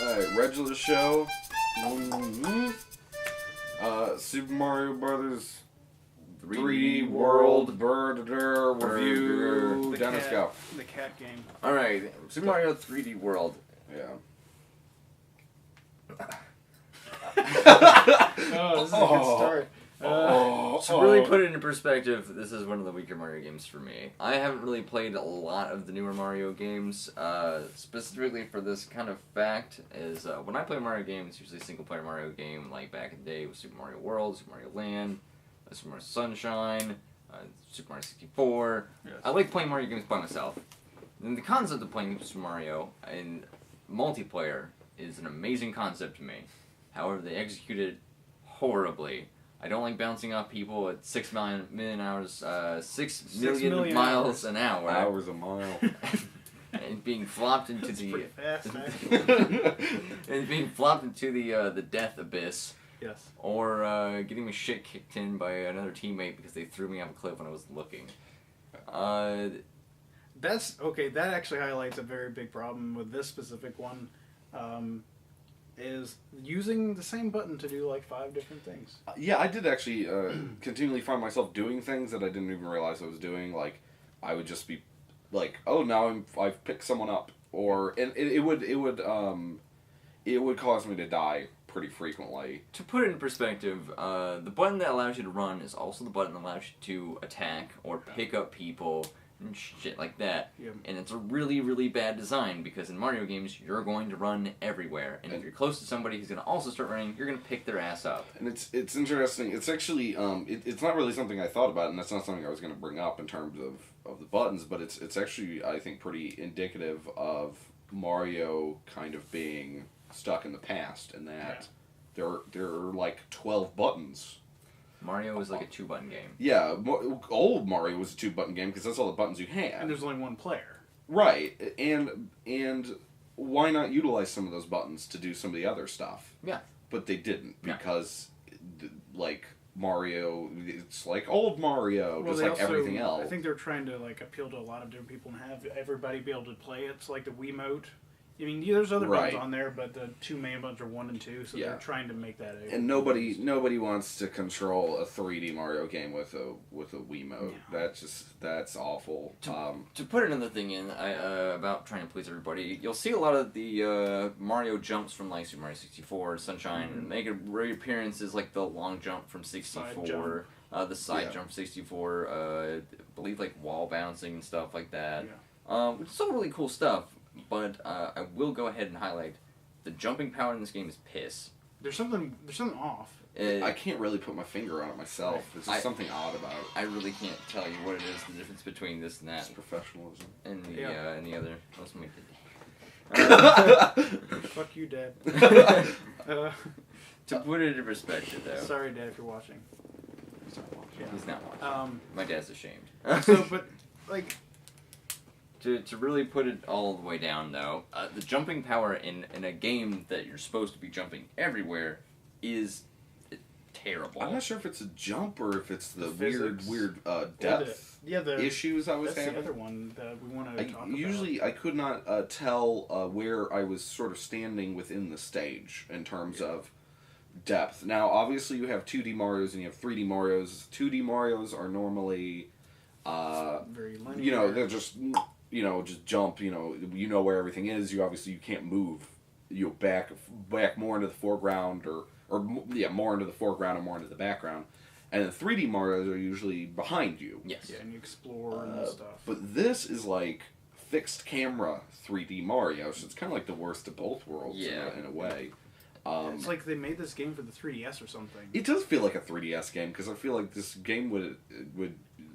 Alright, Reggilar show. Super Mario Brothers 3D World Burger Review. Dennis, go. The cat game. Alright, Super Mario 3D World. Yeah. Oh, this is a good start. To really put it into perspective, this is one of the weaker Mario games for me. I haven't really played a lot of the newer Mario games, specifically for this kind of fact, is when I play Mario games, it's usually a single-player Mario game, like back in the day with Super Mario World, Super Mario Land, Super Mario Sunshine, Super Mario 64. Yes. I like playing Mario games by myself. And the concept of playing Super Mario in multiplayer is an amazing concept to me. However, they execute it horribly. I don't like bouncing off people at 6 million hours, 6 million miles an hour. Hours a mile. And being flopped into That's the pretty fast, actually. and being flopped into the death abyss. Yes. Or getting my shit kicked in by another teammate because they threw me off a cliff when I was looking. That's okay. That actually highlights a very big problem with this specific one. Is using the same button to do like 5 different things. Yeah, I did actually continually find myself doing things that I didn't even realize I was doing. Like, I would just be like, "Oh, now I've picked someone up," and it would cause me to die pretty frequently. To put it in perspective, the button that allows you to run is also the button that allows you to attack or pick up people and shit like that. Yep. And it's a really, really bad design because in Mario games, you're going to run everywhere. And if you're close to somebody who's going to also start running, you're going to pick their ass up. And it's interesting. It's actually, it's not really something I thought about, and that's not something I was going to bring up in terms of the buttons, but it's actually, I think, pretty indicative of Mario kind of being stuck in the past, in that there are like 12 buttons. Mario was like a 2-button game. Yeah, old Mario was a 2-button game because that's all the buttons you had. And there's only one player. Right, and why not utilize some of those buttons to do some of the other stuff? Yeah. But they didn't, because, like, Mario, it's like old Mario, just like everything else. I think they're trying to like appeal to a lot of different people and have everybody be able to play it. It's like the Wiimote. I mean, there's other buttons on there, but the 2 main buttons are 1 and 2, so they're trying to make that. And nobody wants to control a 3D Mario game with a Wiimote. Yeah. That's awful. To put another thing in about trying to please everybody, you'll see a lot of the Mario jumps from like Super Mario 64, Sunshine, and make a reappearances like the long jump from 64, the side jump 64, I believe like wall bouncing and stuff like that. Yeah. Which is some really cool stuff. But I will go ahead and highlight the jumping power in this game is piss. There's something off. I can't really put my finger on it myself. There's just something odd about it. I really can't tell you what it is, the difference between this and that. It's professionalism. And the other. Let's make it. Fuck you, Dad. To put it into perspective, though. Sorry, Dad, if you're watching. He's not watching. Yeah. He's not watching. My dad's ashamed. But like. To really put it all the way down, though, the jumping power in a game that you're supposed to be jumping everywhere is terrible. I'm not sure if it's a jump or if it's the weird depth issues I was having. That's the other one that we want to talk about. Usually, I could not tell where I was sort of standing within the stage in terms of depth. Now, obviously, you have 2D Marios and you have 3D Marios. 2D Marios are normally, very linear. They're just... just jump, you know where everything is. You can't move, back more into the foreground more into the foreground or more into the background. And the 3D Marios are usually behind you. Yes. Yeah, and you explore and stuff. But this is like fixed camera 3D Mario, so it's kind of like the worst of both worlds in a way. It's like they made this game for the 3DS or something. It does feel like a 3DS game, because I feel like this game would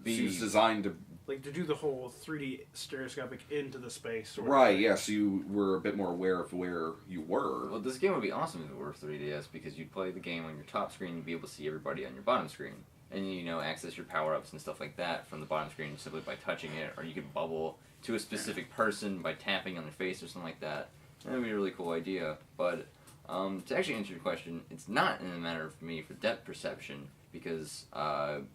be designed to... Like, to do the whole 3D stereoscopic into the space. Right, yeah, so you were a bit more aware of where you were. Well, this game would be awesome if it were 3DS, because you'd play the game on your top screen, you'd be able to see everybody on your bottom screen. And, access your power-ups and stuff like that from the bottom screen simply by touching it, or you could bubble to a specific person by tapping on their face or something like that. That would be a really cool idea, but to actually answer your question, it's not in a matter for me for depth perception, because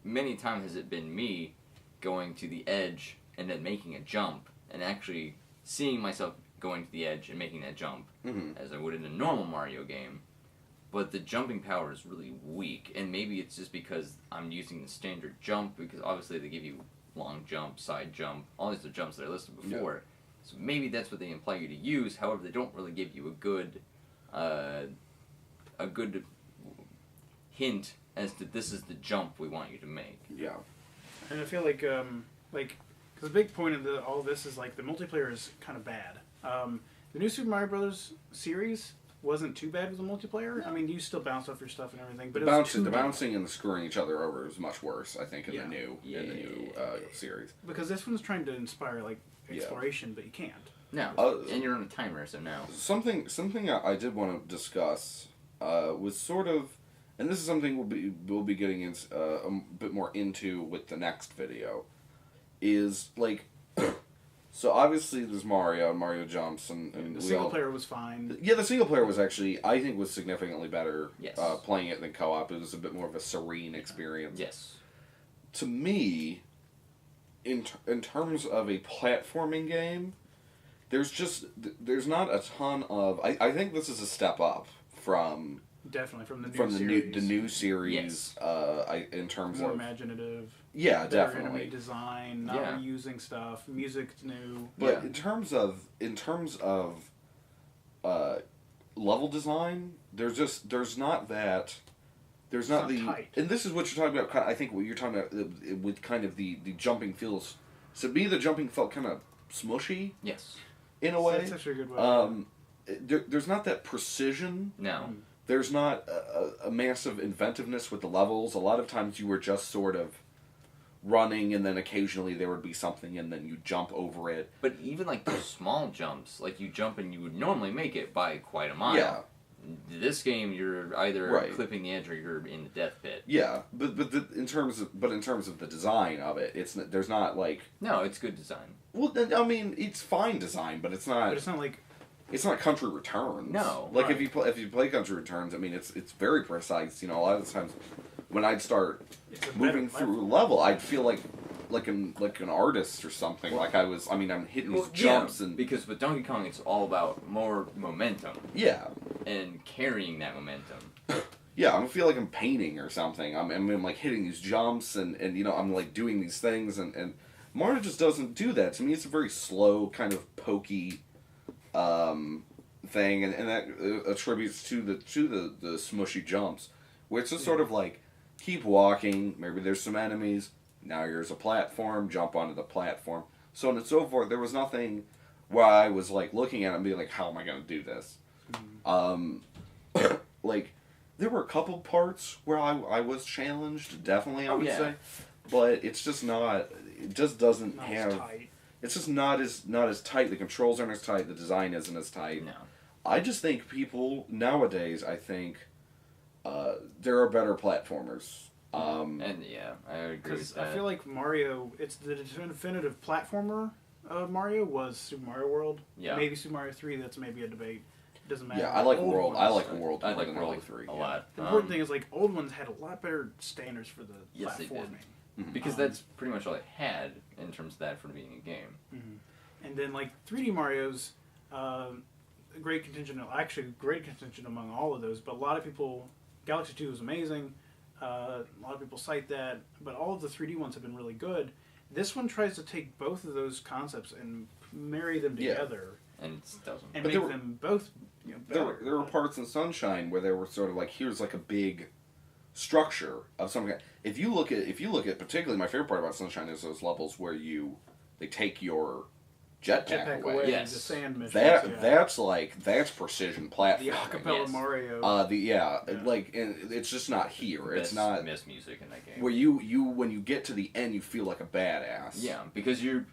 many times has it been me going to the edge and then making a jump and actually seeing myself going to the edge and making that jump as I would in a normal Mario game. But the jumping power is really weak, and maybe it's just because I'm using the standard jump, because obviously they give you long jump, side jump, all these are jumps that I listed before. Yeah. So maybe that's what they imply you to use. However, they don't really give you a good hint as to this is the jump we want you to make. Yeah. And I feel like because the big point of all this is like the multiplayer is kind of bad. The new Super Mario Brothers series wasn't too bad with the multiplayer. I mean, you still bounce off your stuff and everything, but the bouncing and the screwing each other over is much worse, I think, in the new series. Because this one's trying to inspire like exploration, but you can't. No, and you're on a timer, so no. Something I did want to discuss was sort of, and this is something we'll be getting into, a bit more into with the next video, is like. So obviously there's Mario jumps, and the single player was fine. Yeah, the single player was actually, I think, was significantly better yes. Playing it than co-op. It was a bit more of a serene experience. Yes. To me, in terms of a platforming game, there's not a ton of. I think this is a step up from. Definitely from the new series. Yes. In terms more of imaginative. Yeah, better definitely. Enemy design, not reusing stuff, music's new. But in terms of level design, there's not the tight. And this is what you're talking about. I think what you're talking about with kind of the jumping feels. To me, the jumping felt kind of smushy. Yes. In a way. That's actually a good way. There's not that precision. No. There's not a massive inventiveness with the levels. A lot of times you were just sort of running, and then occasionally there would be something, and then you jump over it. But even like those small jumps, like you jump and you would normally make it by quite a mile. Yeah. This game, you're either clipping the edge or you're in the death pit. Yeah, but in terms of the design of it, there's not like. No, it's good design. Well, I mean, it's fine design, but it's not. But it's not like. It's not Country Returns. No. Like if you play Country Returns, I mean, it's very precise. You know, a lot of the times when I'd start moving through a level, I'd feel like an artist or something. Like I'm hitting these jumps and because with Donkey Kong, it's all about more momentum. Yeah. And carrying that momentum. Yeah, I feel like I'm painting or something. I'm like hitting these jumps and you know I'm like doing these things and Mario just doesn't do that. To me, it's a very slow kind of pokey. Thing and that attributes to the smushy jumps, which is sort of like keep walking. Maybe there's some enemies. Now here's a platform. Jump onto the platform. So on and so forth. There was nothing where I was like looking at it and being like, how am I going to do this? Like there were a couple parts where I was challenged. Definitely, I would say, but it's just not. It just doesn't have. It's just not as tight. The controls aren't as tight. The design isn't as tight. No. I just think people nowadays. I think there are better platformers. And I agree with that. I feel like Mario. It's the definitive platformer. Mario was Super Mario World. Yeah. Maybe Super Mario 3. That's maybe a debate. It doesn't matter. Yeah, I like World. Ones, I like World. I like World 3 a lot. The important thing is like old ones had a lot better standards for the yes, platforming. They did. Because that's pretty much all it had in terms of that for being a game. Mm-hmm. And then like 3D Mario's, great contention among all of those. But a lot of people, Galaxy 2 was amazing. A lot of people cite that, but all of the 3D ones have been really good. This one tries to take both of those concepts and marry them together, and it doesn't. And make them both. You know, better. There were parts in Sunshine where they were sort of like here's like a big structure of some kind. If you look at particularly my favorite part about Sunshine is those levels where they take your jetpack away. Yes. The sand missions. That's precision platforming. The acapella Mario. Like and it's just not here. It's not miss music in that game. Where you when you get to the end you feel like a badass. Yeah, because you're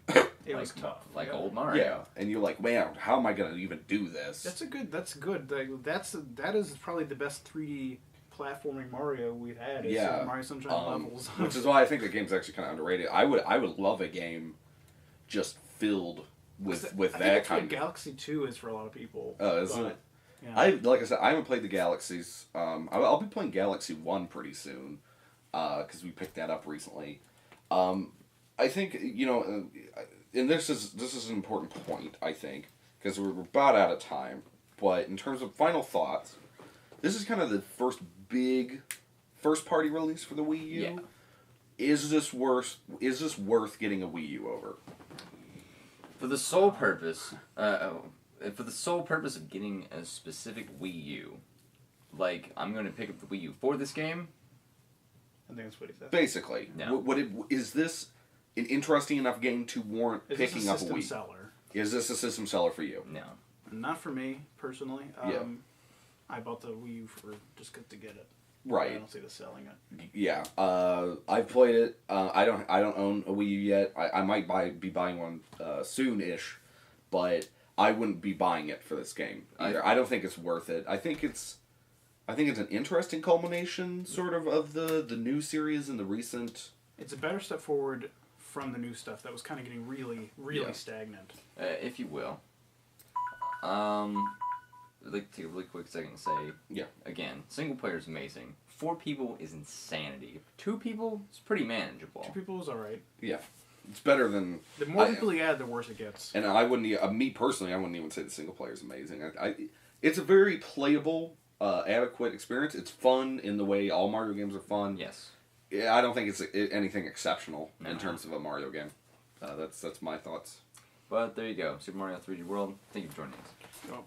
it was tough. Like old Mario. Yeah, and you're like, man, how am I gonna even do this? That's good. That is probably the best 3D platforming Mario we've had. Is Mario Sunshine levels. Which is why I think the game's actually kind of underrated. I would love a game just filled with that kind of. Galaxy 2 is for a lot of people. Oh, is it? Yeah. Like I said, I haven't played the Galaxies. I'll be playing Galaxy 1 pretty soon, because we picked that up recently. I think and this is an important point. I think because we're about out of time. But in terms of final thoughts, this is kind of the first big first-party release for the Wii U. Yeah. Is this worth getting a Wii U over? For the sole purpose, of getting a specific Wii U, like I'm going to pick up the Wii U for this game. I think that's what he said. Basically, No. Is this an interesting enough game to warrant picking up a Wii? Seller? Is this a system seller for you? No. Not for me personally. Yeah. I bought the Wii U for just to get it. Right. I don't see the selling it. Yeah. I've played it. I don't own a Wii U yet. I might be buying one soon-ish, but I wouldn't be buying it for this game either. I don't think it's worth it. I think it's an interesting culmination, sort of the new series and the recent. It's a better step forward from the new stuff that was kind of getting really stagnant. If you will. I'd like to take a really quick second to say, again, single player is amazing. 4 people is insanity. 2 people is pretty manageable. 2 people is alright. Yeah. It's better than... The more people you add, the worse it gets. And I wouldn't... me personally, I wouldn't even say the single player is amazing. It's a very playable, adequate experience. It's fun in the way all Mario games are fun. Yes. I don't think it's anything exceptional in terms of a Mario game. That's my thoughts. But there you go. Super Mario 3D World. Thank you for joining us. Oh.